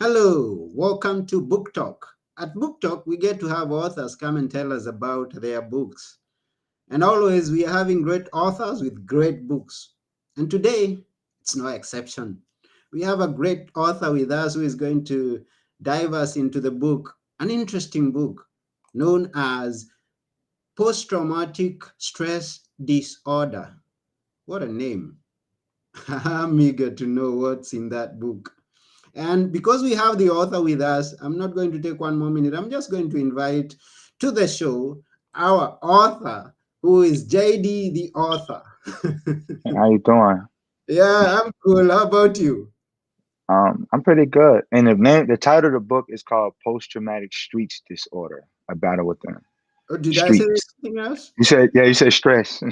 Hello, welcome to Book Talk. At Book Talk, we get to have authors come and tell us about their books. And always, we are having great authors with great books. And today, it's no exception. We have a great author with us who is going to dive us into the book, an interesting book known as Post Traumatic Stress Disorder. What a name! I'm eager to know what's in that book. And because we have the author with us, I'm not going to take one more minute. I'm just going to invite to the show our author, who is JD, the author. How you doing? Yeah, I'm cool. How about you? I'm pretty good. And the title of the book is called Post Traumatic Streets Disorder: A Battle with the Or did I say Streets. anything else? You said stress.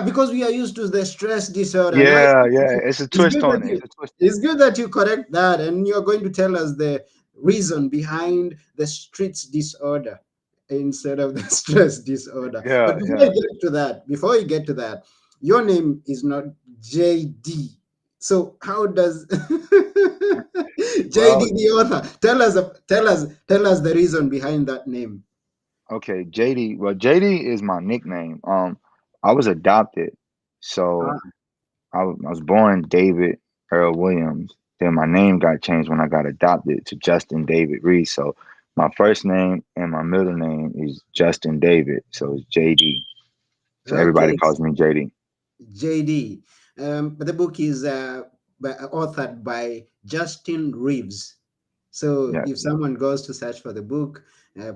Because we are used to the stress disorder. Now Yeah. It's a it's twist good that on it. you It's a twist on it's good that you correct that, and you're going to tell us the reason behind the streets disorder instead of the stress disorder. it. But Yeah. before you get to that, your name is not JD. So how does JD Well, the author tell us the reason behind that name? okay, JD. Well, JD is my nickname. I was adopted, so Ah, I was born David Earl Williams. Then my name got changed when I got adopted to Justin David Reeves. So my first name and my middle name is Justin David. So it's JD. So everybody okay, calls me JD. JD. But the book is authored by Justin Reeves. So Yes. if someone goes to search for the book,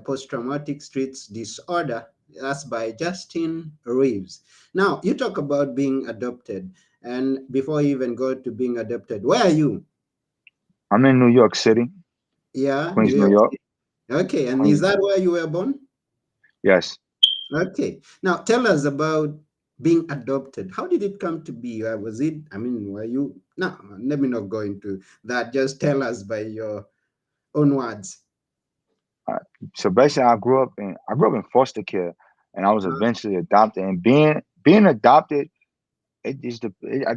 Post Traumatic Stress Disorder, that's by Justin Reeves. Now, you talk about being adopted. And before you even go to being adopted, where are you? I'm in New York City, Yeah, New Queens, New York York. City. Okay, and is Queens. that where you were born? Yes. Okay. Now tell us about being adopted. How did it come to be? Was it, I mean, were you, no, let me not go into that. Just tell us by your own words. Uh, so basically, I grew up in foster care, and I was eventually adopted. And being adopted, I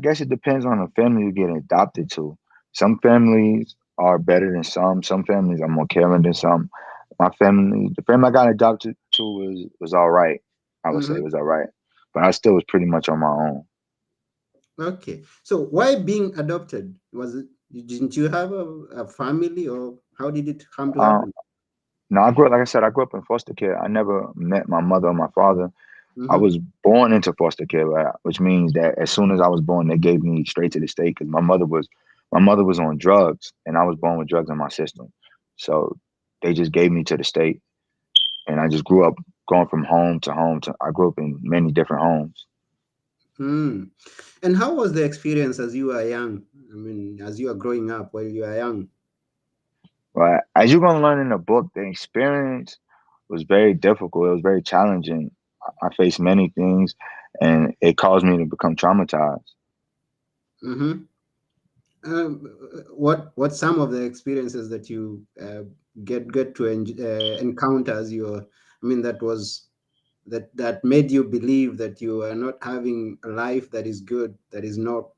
guess it depends on the family you get adopted to. Some families are better than some. Some families are more caring than some. The family I got adopted to was all right. I would say it Mhm. was all right, but I still was pretty much on my own. Okay. So why being adopted? Was it, didn't you have a family, or how did it come to Um, happen? no, like I said, I grew up in foster care. I never met my mother or my father. I Mm-hmm. was born into foster care, which means that as soon as I was born, they gave me straight to the state because my mother was on drugs, and I was born with drugs in my system. So they just gave me to the state, and I just grew up going from home to home. I grew up in many different homes. Hmm. And how was the experience as you were young? I mean, as you were growing up while you were young. But as you're gonna learn in the book, the experience was very difficult. It was very challenging. I faced many things, and it caused me to become traumatized. Mm-hmm. What some of the experiences that you get to encounter as you were, I mean, that made you believe that you are not having a life that is good, that is not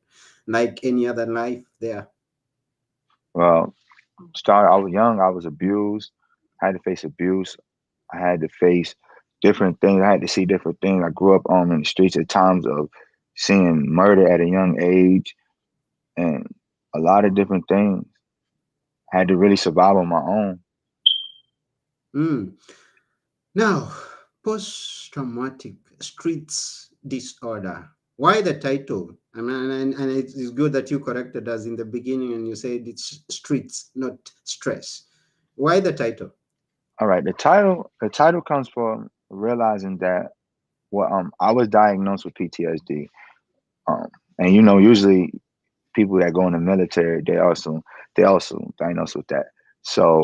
like any other life there. Well, I was young. I was abused. I had to face abuse. I had to face different things. I had to see different things. I grew up in the streets at times of seeing murder at a young age and a lot of different things. I had to really survive on my own. Mm. Now, post-traumatic streets disorder. Why the title? I mean, and it's good that you corrected us in the beginning and you said it's streets, not stress. Why the title? All right, the title comes from realizing that I was diagnosed with PTSD. Um, and usually people that go in the military, they also diagnosed with that. So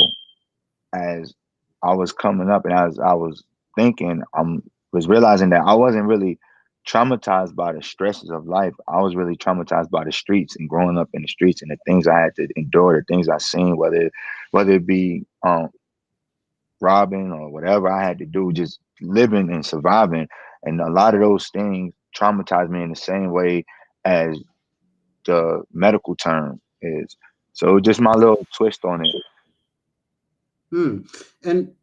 as I was coming up and as I was thinking, was realizing that I wasn't really traumatized by the stresses of life. I was really traumatized by the streets and growing up in the streets and the things I had to endure, the things I seen, whether it be robbing or whatever I had to do, just living and surviving. And a lot of those things traumatized me in the same way as the medical term is. So just my little twist on it. Hmm. And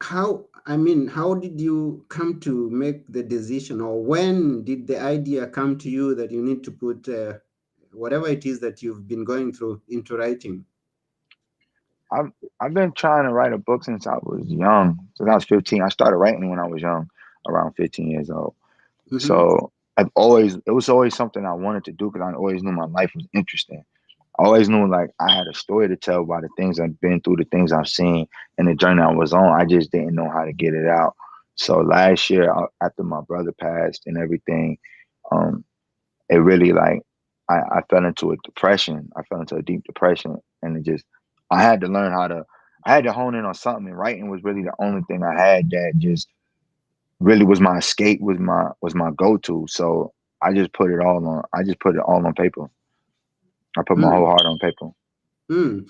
how did you come to make the decision, or when did the idea come to you that you need to put whatever it is that you've been going through into writing? I've I've been trying to write a book since I was young. Since I was 15, I started writing when I was young, around 15 years old. Mm-hmm. So it was always something I wanted to do because I always knew my life was interesting. I always knew like I had a story to tell by the things I've been through, the things I've seen, and the journey I was on. I just didn't know how to get it out. So last year, after my brother passed and everything, um, it really like I fell into a depression. I fell into a deep depression, and it just I had to learn how to. I had to hone in on something. And writing was really the only thing I had that just really was my escape, was my go to. So I just put it all on paper. I put my Hmm. whole heart on paper. Hmm.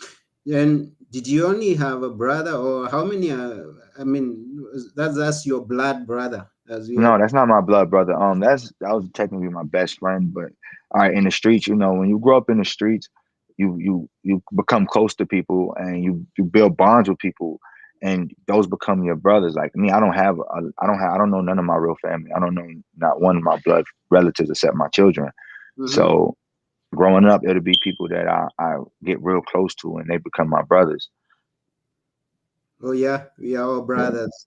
And did you only have a brother, or how many? That's your blood brother, as we No, have. that's not my blood brother. That was technically my best friend, but all right, in the streets, when you grow up in the streets, you become close to people and you build bonds with people, and those become your brothers. Like me, I don't know none of my real family. I don't know not one of my blood relatives except my children. Mm-hmm. So growing up, it'll be people that I get real close to, and they become my brothers. Oh yeah, we are all Yeah. brothers.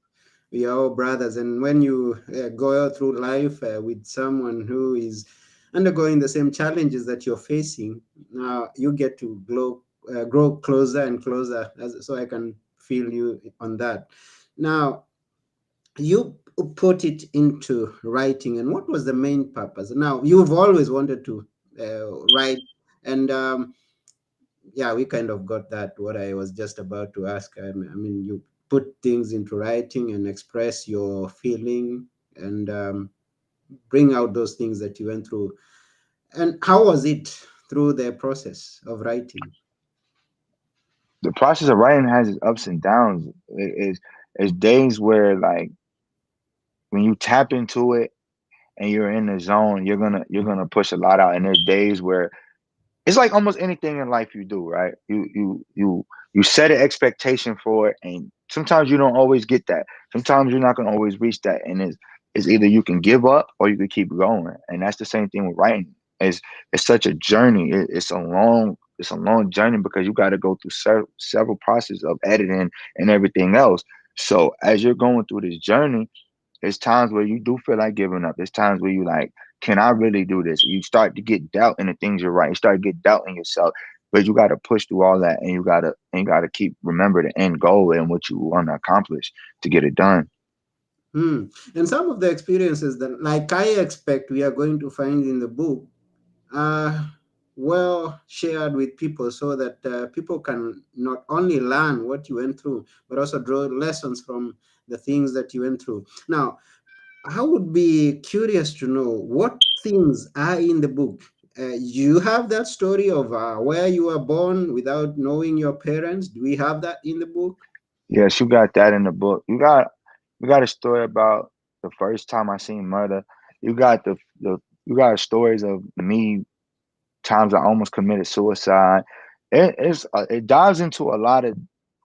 We are all brothers. And when you go through life with someone who is undergoing the same challenges that you're facing, now you get to grow closer and closer. So I can feel you on that. Now you put it into writing, and what was the main purpose? Now you've always wanted to write, and yeah, we kind of got that. What I was just about to ask. You put things into writing and express your feeling and bring out those things that you went through. And how was it through the process of writing? The process of writing has its ups and downs. It's days where like when you tap into it and you're in the zone, you're gonna push a lot out. And there's days where it's like almost anything in life you do, right? You set an expectation for it, and sometimes you don't always get that. Sometimes you're not gonna always reach that, and it's either you can give up or you can keep going. And that's the same thing with writing. It's such a journey. It's a long journey because you got to go through several processes of editing and everything else. So as you're going through this journey, there's times where you do feel like giving up. There's times where you like, can I really do this? You start to get doubt in the things you're right. You start to get doubt in yourself. But you gotta push through all that, and you gotta keep remember the end goal and what you want to accomplish to get it done. Hmm. And some of the experiences that, like I expect, we are going to find in the book are well shared with people so that people can not only learn what you went through, but also draw lessons from the things that you went through. Now, I would be curious to know what things are in the book. You have that story of where you were born without knowing your parents. Do we have that in the book? Yes, you got that in the book. You got a story about the first time I seen murder. You got the you got stories of me times I almost committed suicide. It dives into a lot of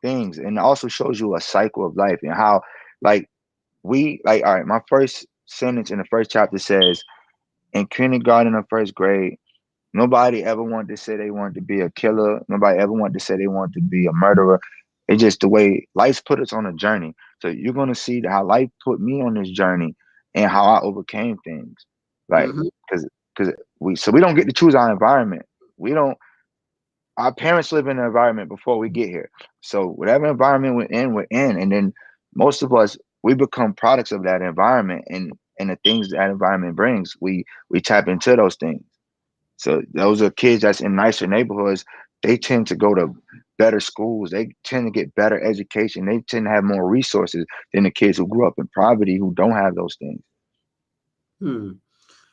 things and also shows you a cycle of life and how like all right, my first sentence in the first chapter says in kindergarten or first grade, nobody ever wanted to say they wanted to be a killer. Nobody ever wanted to say they wanted to be a murderer. It's just the way life's put us on a journey. So you're gonna see how life put me on this journey and how I overcame things. Like, Mm-hmm. because we don't get to choose our environment. We don't. Our parents live in an environment before we get here. So whatever environment we're in, and then most of us we become products of that environment and the things that environment brings. We tap into those things. So those are kids that's in nicer neighborhoods. They tend to go to better schools. They tend to get better education. They tend to have more resources than the kids who grew up in poverty who don't have those things. Hmm.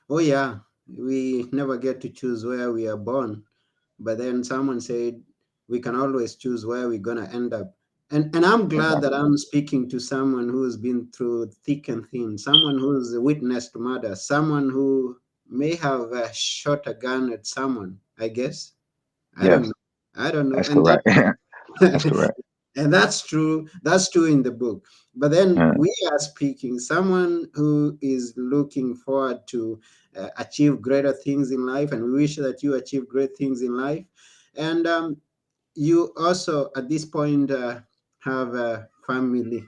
Oh, yeah. We never get to choose where we are born. But then someone said we can always choose where we're going to end up. And I'm glad that Exactly. I'm speaking to someone who's been through thick and thin, someone who's witnessed murder, someone who may have shot a gun at someone, I guess. I don't Yes. know. I don't know. That's And correct. That's that correct. and that's true. That's true in the book. But then Yeah. we are speaking someone who is looking forward to achieve greater things in life, and we wish that you achieve great things in life. And you also, at this point, have a family.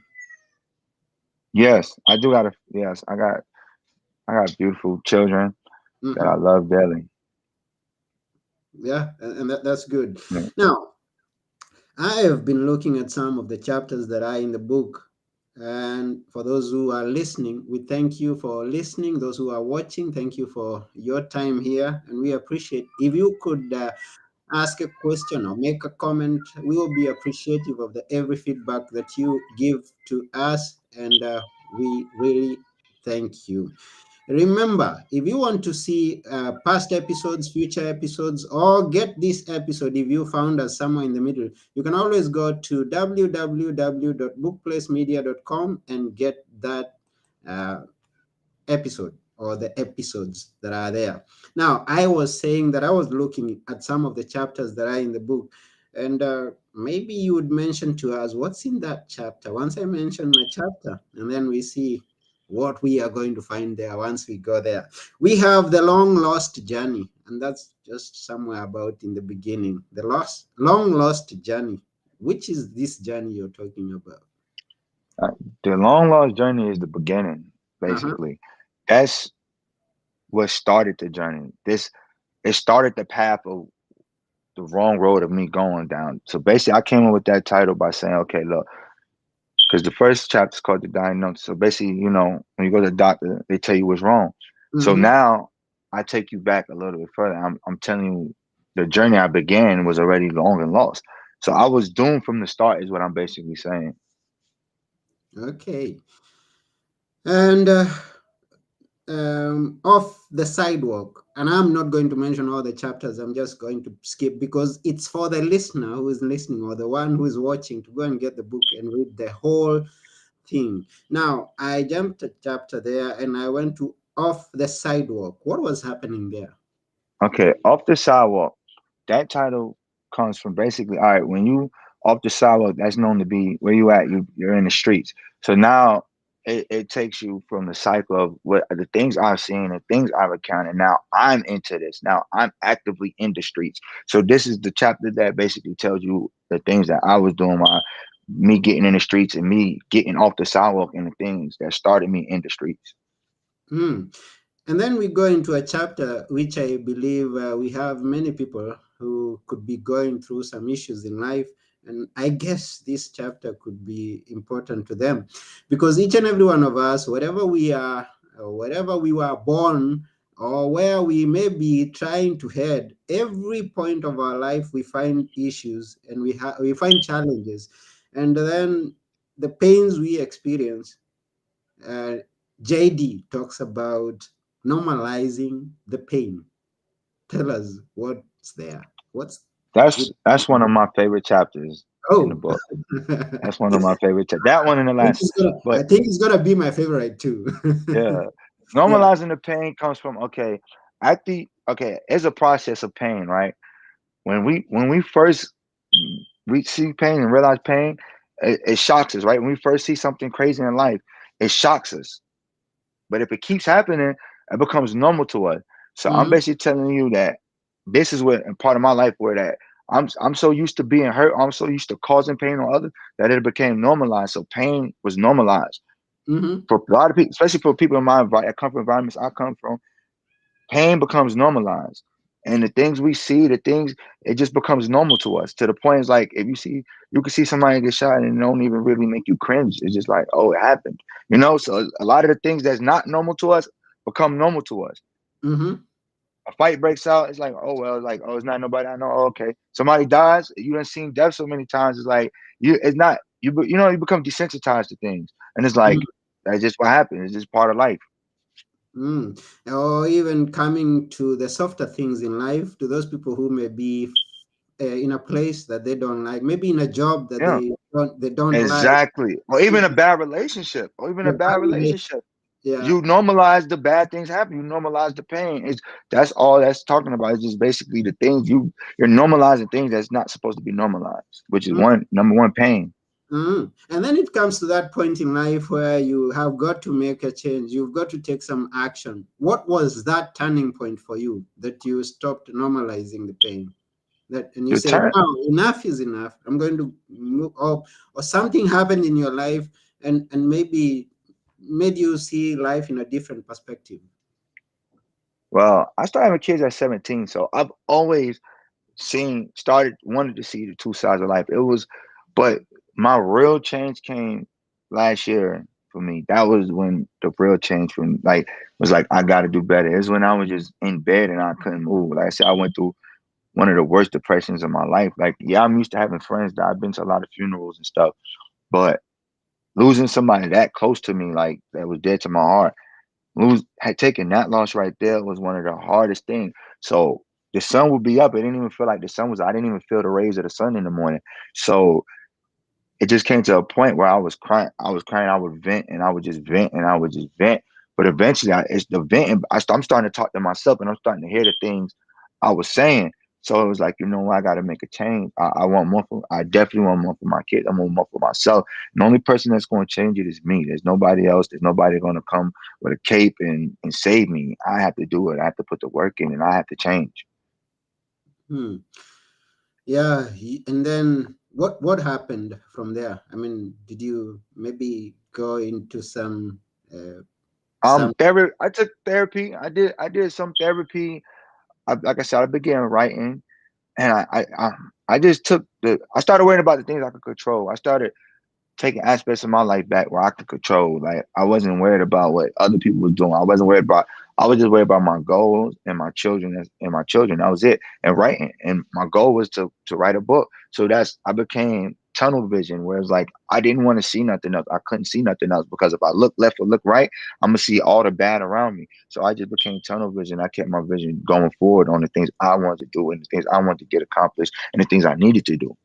Yes, I do got a yes. I got beautiful children that I Hmm. love dearly. Yeah, and that's good. Yeah. Now, I have been looking at some of the chapters that are in the book. And for those who are listening, we thank you for listening. Those who are watching, thank you for your time here. And we appreciate if you could ask a question or make a comment. We will be appreciative of the every feedback that you give to us. And we really thank you. Remember, if you want to see past episodes, future episodes, or get this episode, if you found us somewhere in the middle, you can always go to www.bookplacemedia.com and get that uh, episode or the episodes that are there. Now, I was saying that I was looking at some of the chapters that are in the book, and maybe you would mention to us what's in that chapter. Once I mention a chapter, and then we see what we are going to find there once we go there. We have the long lost journey, and that's just somewhere about in the beginning. The long lost journey. Which is this journey you're talking about? Uh, the long lost journey is the beginning, Uh-huh. basically. That's what started the journey. This it started the path of the wrong road of me going down. So basically, I came up with that title by saying, okay, look, because the first chapter is called the diagnosis. So basically, when you go to the doctor, they tell you what's wrong. So Mm-hmm. now I take you back a little bit further. I'm telling you, the journey I began was already long and lost. So I was doomed from the start, is what I'm basically saying. Okay. And off the sidewalk, and I'm not going to mention all the chapters, I'm just going to skip because it's for the listener who is listening or the one who is watching to go and get the book and read the whole thing. Now, I jumped a chapter there and I went to off the sidewalk. What was happening there? Okay, off the sidewalk. That title comes from basically, all right, when you off the sidewalk, that's known to be where you at. You're in the streets. So now it takes you from the cycle of what the things I've seen and things I've encountered. Now I'm into this. Now I'm actively in the streets. So this is the chapter that basically tells you the things that I was doing while me getting in the streets and me getting off the sidewalk and the things that started me in the streets. Hmm. And then we go into a chapter which I believe we have many people who could be going through some issues in life. And I guess this chapter could be important to them because each and every one of us, wherever we are, or wherever we were born, or where we may be trying to head, every point of our life we find issues and we find challenges. And then the pains we experience, uh, JD talks about normalizing the pain. Tell us what's there. What's That's it? that's one of my favorite chapters in the Oh, book. That's one of my favorite. That one and the last. I But think it's gonna be my favorite too. yeah, Yeah. normalizing the pain comes from okay. It's a process of pain, right? When we first we see pain and realize pain, it shocks us, right? When we first see something crazy in life, it shocks us. But if it keeps happening, it becomes normal to us. So I'm Mhm. basically telling you that this is what a part of my life where that I'm so used to being hurt, I'm so used to causing pain on others that it became normalized. So pain was normalized Mhm. for a lot of people, especially for people in my I come from environments I come from. Pain becomes normalized, and the things we see, the things it just becomes normal to us. To the point it's like if you can see somebody get shot and it don't even really make you cringe. It's just like, oh, it happened, So a lot of the things that's not normal to us become normal to us. Mhm. A fight breaks out, it's like, oh well, like, oh, it's not nobody I know. Oh, okay, somebody dies. You done seen death so many times. It's like it's not you become desensitized to things, and it's like Mhm. that's just what happens. It's just part of life. Mm. Or even coming to the softer things in life, to those people who may be in a place that they don't like, maybe in a job that Yeah, they don't like. exactly. Or even a bad relationship. Or even a A bad bad relation- relationship. Yeah. You normalize the bad things happen. You normalize the pain. It's That's all that's talking about. It's just basically the things you're normalizing things that's not supposed to be normalized, which is number one pain. And then it comes to that point in life where you have got to make a change. You've got to take some action. What was that turning point for you that you stopped normalizing the pain? That and you The said, turn "No, enough is enough. I'm going to move up." Or something happened in your life, and maybe made you see life in a different perspective. Well, I started having kids at 17, so I've always wanted to see the two sides of life. But my real change came last year for me. That was when the real change from like was like I got to do better. It's when I was just in bed and I couldn't move. Like I said, I went through one of the worst depressions of my life. Like, yeah, I'm used to having friends that I've been to a lot of funerals and stuff, but losing somebody that close to me, like that was dead to my heart, had taken that loss right there was one of the hardest things. So the sun would be up. It didn't even feel like the sun was. I didn't even feel the rays of the sun in the morning. So it just came to a point where I was crying. I was crying. I would vent and I would just vent and I would just vent. But eventually, it's the vent. I'm starting to talk to myself and I'm starting to hear the things I was saying. So it was like, I got to make a change. I want more for. I definitely want more for my kids. I want more for myself. And the only person that's going to change it is me. There's nobody else. There's nobody going to come with a cape and save me. I have to do it. I have to put the work in and I have to change. Hmm. Yeah, and then what happened from there? I mean, did you maybe go into uh, some? Therapy. I took therapy. I did some therapy. Like I said, I began writing. And I just I started worrying about the things I could control. I started taking aspects of my life back where I could control. Like I wasn't worried about what other people were doing. I was just worried about my goals and my children and my children. That was it. And writing. And my goal was to write a book. So I became tunnel vision, where it's like I didn't want to see nothing else. I couldn't see nothing else because if I look left or look right, I'm gonna see all the bad around me. So I just became tunnel vision. I kept my vision going forward on the things I wanted to do and the things I wanted to get accomplished and the things I needed to do.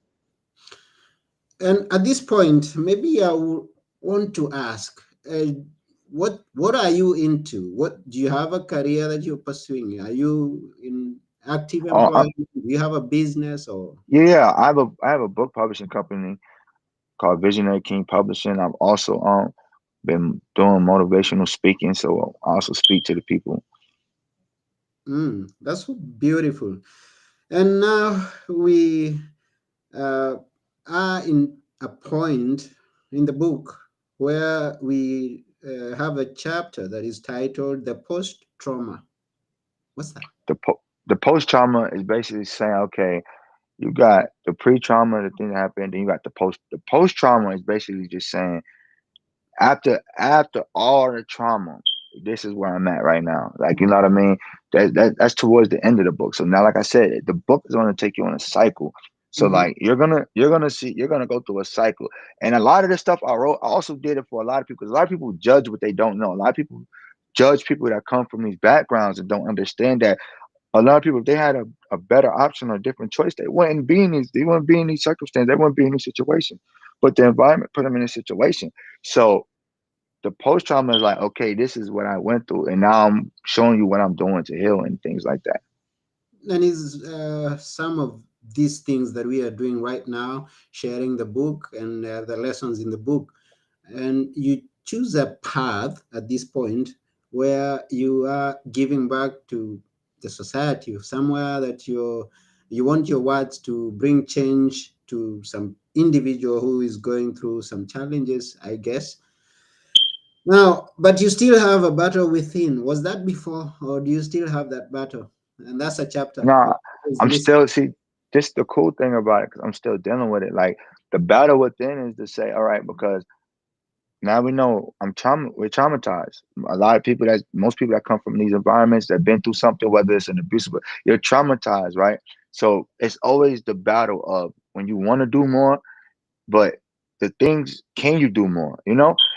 And at this point, maybe I would want to ask, what are you into? What do you have a career that you're pursuing? Are you in active Uh, employment? Do you have a business or? Yeah, I have a book publishing company called Visionary King Publishing. I've also been doing motivational speaking, so I also speak to the people. That's so beautiful. And now we uh, are in a point in the book where we have a chapter that is titled "The Post Trauma." What's that? The post trauma is basically saying, okay, you got the pre trauma, the thing that happened, then you got the post. The post trauma is basically just saying after all the trauma, this is where I'm at right now. Like, you know what I mean? That's towards the end of the book. So now, like I said, the book is going to take you on a cycle. So Mm-hmm. like you're gonna go through a cycle. And a lot of the stuff I wrote, I also did it for a lot of people because a lot of people judge what they don't know. A lot of people judge people that come from these backgrounds and don't understand that a lot of people, if they had a better option or a different choice, they wouldn't be in these circumstances, they wouldn't be in these situations. But the environment put them in a situation. So the post trauma is like, okay, this is what I went through, and now I'm showing you what I'm doing to heal and things like that. And is some of these things that we are doing right now, sharing the book and the lessons in the book, and you choose a path at this point where you are giving back to the society, somewhere that you want your words to bring change to some individual who is going through some challenges, I guess. Now, but you still have a battle within. Was that before, or do you still have that battle? And that's a chapter for Now, those I'm listening. still see this the cool thing about it because I'm still dealing with it. Like the battle within is to say, all right, because now we know we're traumatized. A lot of people most people that come from these environments that have been through something, whether it's an abuse, but you're traumatized, right? So it's always the battle of when you want to do more, but the things, can you do more?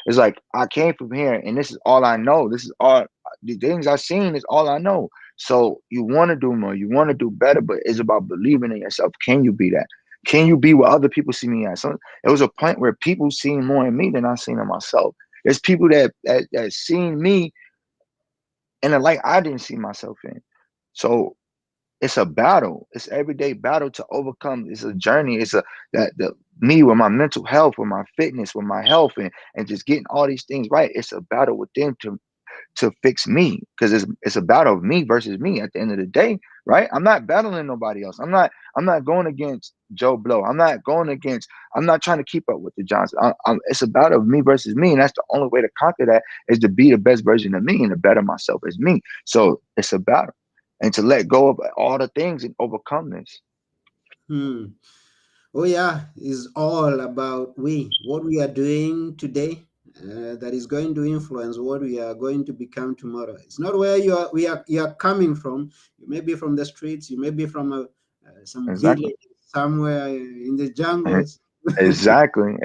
It's like I came from here and this is all I know. This is all the things I've seen is all I know. So you want to do more, you want to do better, but it's about believing in yourself. Can you be that? Can you be what other people see me as? So it was a point where people seen more in me than I seen in myself. There's people that seen me in a light I didn't see myself in. So it's a battle. It's everyday battle to overcome. It's a journey. It's a that the me with my mental health, with my fitness, with my health, and just getting all these things right. It's a battle within to fix me because it's a battle of me versus me at the end of the day, right? I'm not battling nobody else. I'm not going against Joe Blow. I'm not trying to keep up with the Johnson. It's a battle of me versus me, and that's the only way to conquer that is to be the best version of me and to better myself as me. So it's a battle, and to let go of all the things and overcome this. Hmm. Oh yeah, is all about what we are doing today. That is going to influence what we are going to become tomorrow. It's not where you are coming from. You may be from the streets. You may be from some Exactly. village somewhere in the jungles. Exactly.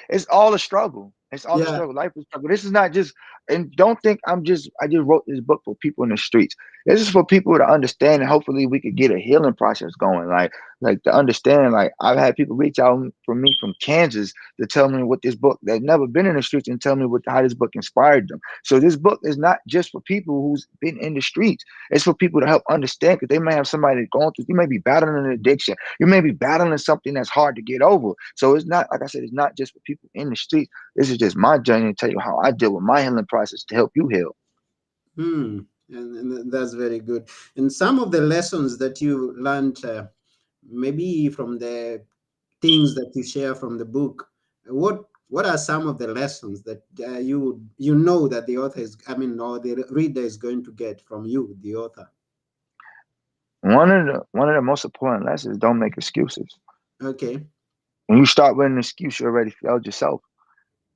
It's all a struggle. It's all a Yeah. struggle. Life is a struggle. This is not just, and don't think I just wrote this book for people in the streets. This is for people to understand, and hopefully we could get a healing process going. Like to understand. Like I've had people reach out for me from Kansas to tell me what this book they've never been in the streets and tell me what how this book inspired them. So this book is not just for people who's been in the streets. It's for people to help understand because they may have somebody going through. You may be battling an addiction. You may be battling something that's hard to get over. So it's not, like I said, it's not just for people in the streets. This is just my journey to tell you how I deal with my healing process to help you heal. Hmm. And that's very good. And some of the lessons that you learned, maybe from the things that you share from the book, what are some of the lessons that you know that the author is, I mean, or the reader is going to get from you, the author? One of the most important lessons: don't make excuses. Okay. When you start with an excuse, you already failed yourself.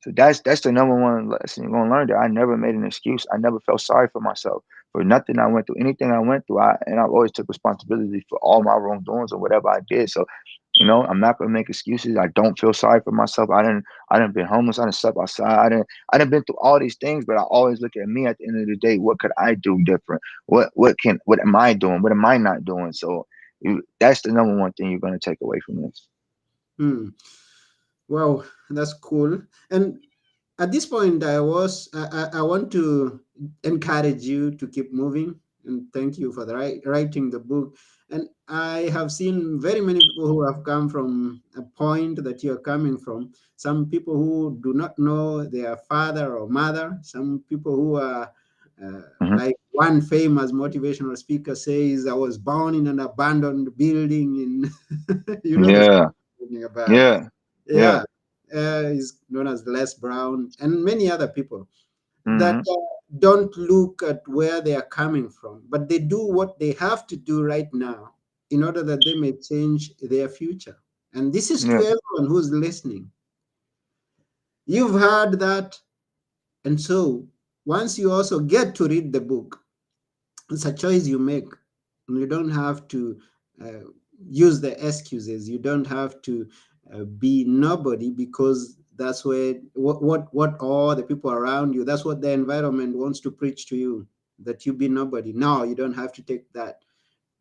So that's the number one lesson you're gonna learn. That I never made an excuse. I never felt sorry for myself for nothing I went through. Anything I went through, I've always took responsibility for all my wrongdoings or whatever I did. So, I'm not gonna make excuses. I don't feel sorry for myself. I didn't been homeless. I didn't slept outside. I didn't been through all these things. But I always look at me at the end of the day. What could I do different? What am I doing? What am I not doing? So that's the number one thing you're gonna take away from this. Hmm. Wow, that's cool. And at this point, I want to encourage you to keep moving, and thank you for writing the book. And I have seen very many people who have come from a point that you're coming from. Some people who do not know their father or mother. Some people who are Hmm. like one famous motivational speaker says, "I was born in an abandoned building." In you know the Yeah. story I'm talking about. Yeah. Yeah. Yeah, is known as Les Brown and many other people that Hmm. don't look at where they are coming from, but they do what they have to do right now in order that they may change their future. And this is to Yeah. everyone who's listening. You've heard that. And so once you also get to read the book, it's a choice you make. You don't have to uh, use the excuses. You don't have to be nobody because that's where what all the people around you. That's what the environment wants to preach to you, that you be nobody. No, you don't have to take that.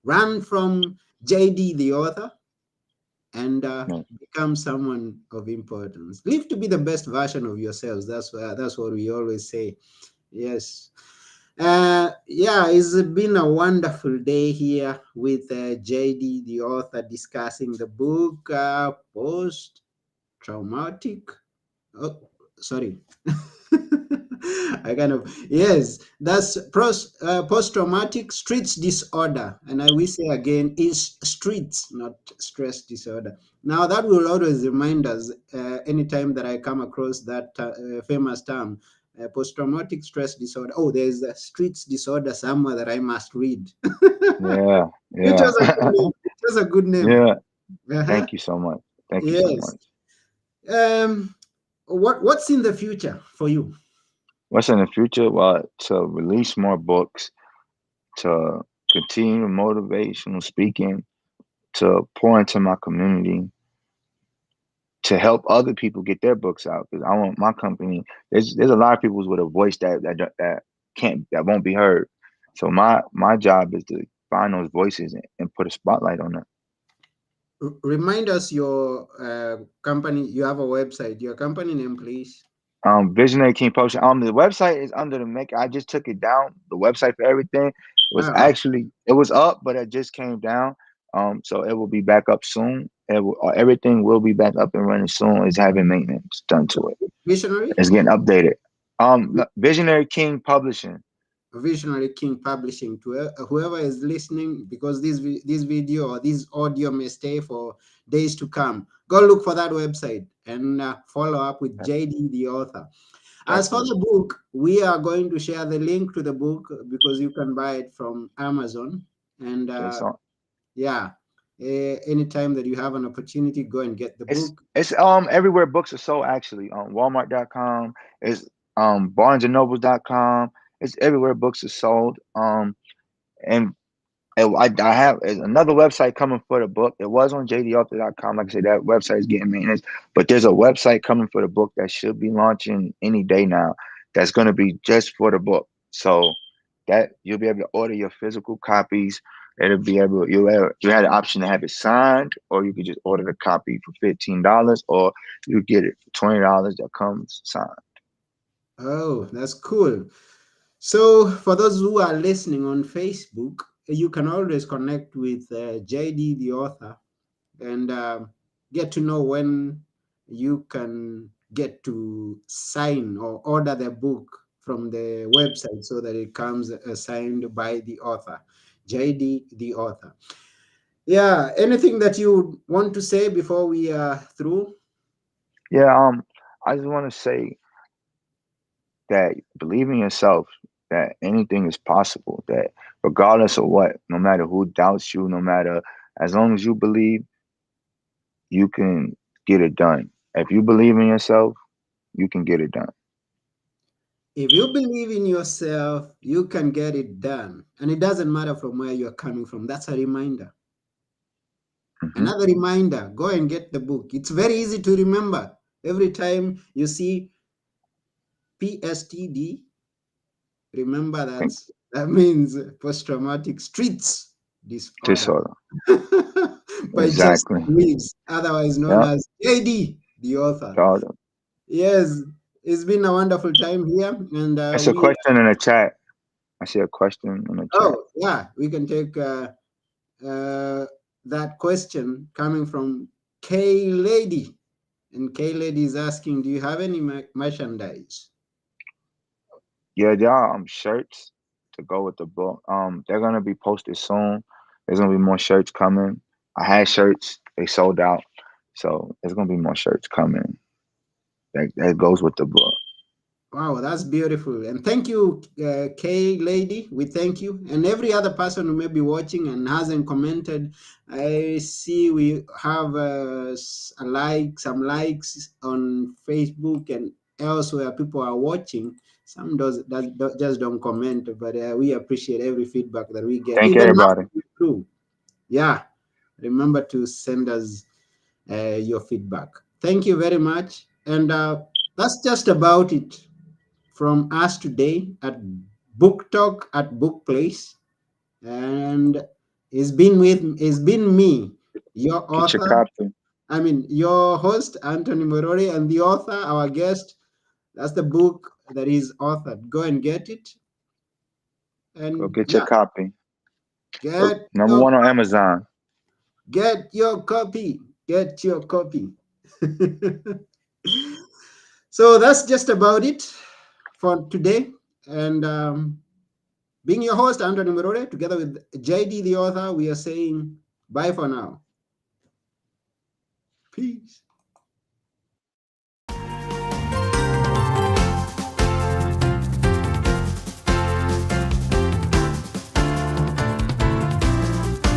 Run from JD the author and Yeah. become someone of importance. Live to be the best version of yourselves. That's what we always say. Yes. Yeah, it's been a wonderful day here with JD, the author, discussing the book Post Traumatic. Oh, sorry. I kind of, yes, that's post traumatic stress disorder. And I will say again, is streets, not stress disorder. Now, that will always remind us anytime that I come across that famous term, post traumatic stress disorder. Oh, there's a streets disorder somewhere that I must read. Yeah. It Yeah. was a good name. It was a good name. Yeah. Uh-huh. Thank you so much. Thank you so Yes. much. Um, what's in the future for you? What's in the future? Well, to release more books, to continue motivational speaking, to pour into my community, to help other people get their books out. Because I want my company. There's a lot of people with a voice that won't be heard. So my job is to find those voices and put a spotlight on them. Remind us your company. You have a website. Your company name, please. Visionary King Potion. The website is under the make. I just took it down. The website for everything was Oh, actually it was up, but it just came down. So it will be back up soon. Everything will be back up and running soon. It's having maintenance done to it. Visionary? It's getting updated. Visionary King Publishing. Visionary King Publishing. To whoever is listening, because this video or this audio may stay for days to come, go look for that website and follow up with JD, the author. As for Definitely. the book, we are going to share the link to the book because you can buy it from Amazon. And It's on. yeah, anytime that you have an opportunity, go and get the book. It's everywhere books are sold actually. Walmart.com. It's barnesandnobles.com. It's everywhere books are sold. And I have another website coming for the book. It was on jdauthor.com. Like I said, that website is getting maintenance. But there's a website coming for the book that should be launching any day now. That's going to be just for the book. So that you'll be able to order your physical copies. It'll be able you had the option to have it signed, or you could just order the copy for $15, or you get it for $20 that comes signed. Oh, that's cool. So, for those who are listening on Facebook, you can always connect with JD, the author, and get to know when you can get to sign or order the book from the website so that it comes signed by the author, JD, the author. Yeah, anything that you want to say before we are through? Yeah, I just want to say that believe in yourself, that anything is possible, that regardless of what, no matter who doubts you, no matter, as long as you believe, you can get it done. If you believe in yourself, you can get it done. If you believe in yourself, you can get it done. And it doesn't matter from where you're coming from. That's a reminder. Hmm. Another reminder, go and get the book. It's very easy to remember. Every time you see PSTD, remember Think that means post traumatic streets disorder disorder. by Justin Exactly. Reeves, otherwise known Yep. as JD, the author. Disorder. Yes, it's been a wonderful time here. And It's a question in the chat. I see a question in the chat. yeah, we can take uh, that question coming from K Lady. And K Lady is asking, do you have any merchandise? Yeah, there are shirts to go with the book. They're gonna be posted soon. There's gonna be more shirts coming. I had shirts, they sold out. So there's gonna be more shirts coming. That goes with the book. Wow, that's beautiful. And thank you, K Lady. We thank you. And every other person who may be watching and hasn't commented, I see we have some likes on Facebook and elsewhere. People are watching. Some just don't comment, but we appreciate every feedback that we get, Thank even everybody. after we through. Yeah, remember to send us your feedback. Thank you very much. And that's just about it from us today at Book Talk at Book Place. And it's been me, your Get your author, copy. your host, Anthony Morori, and the author, our guest. That's the book that is authored. Go and get it. Go And get your yeah, copy. Look, get number your one on Amazon. get your copy. Get your copy. So that's just about it for today. And being your host, Anthony Morore, together with JD, the author, we are saying bye for now. Peace.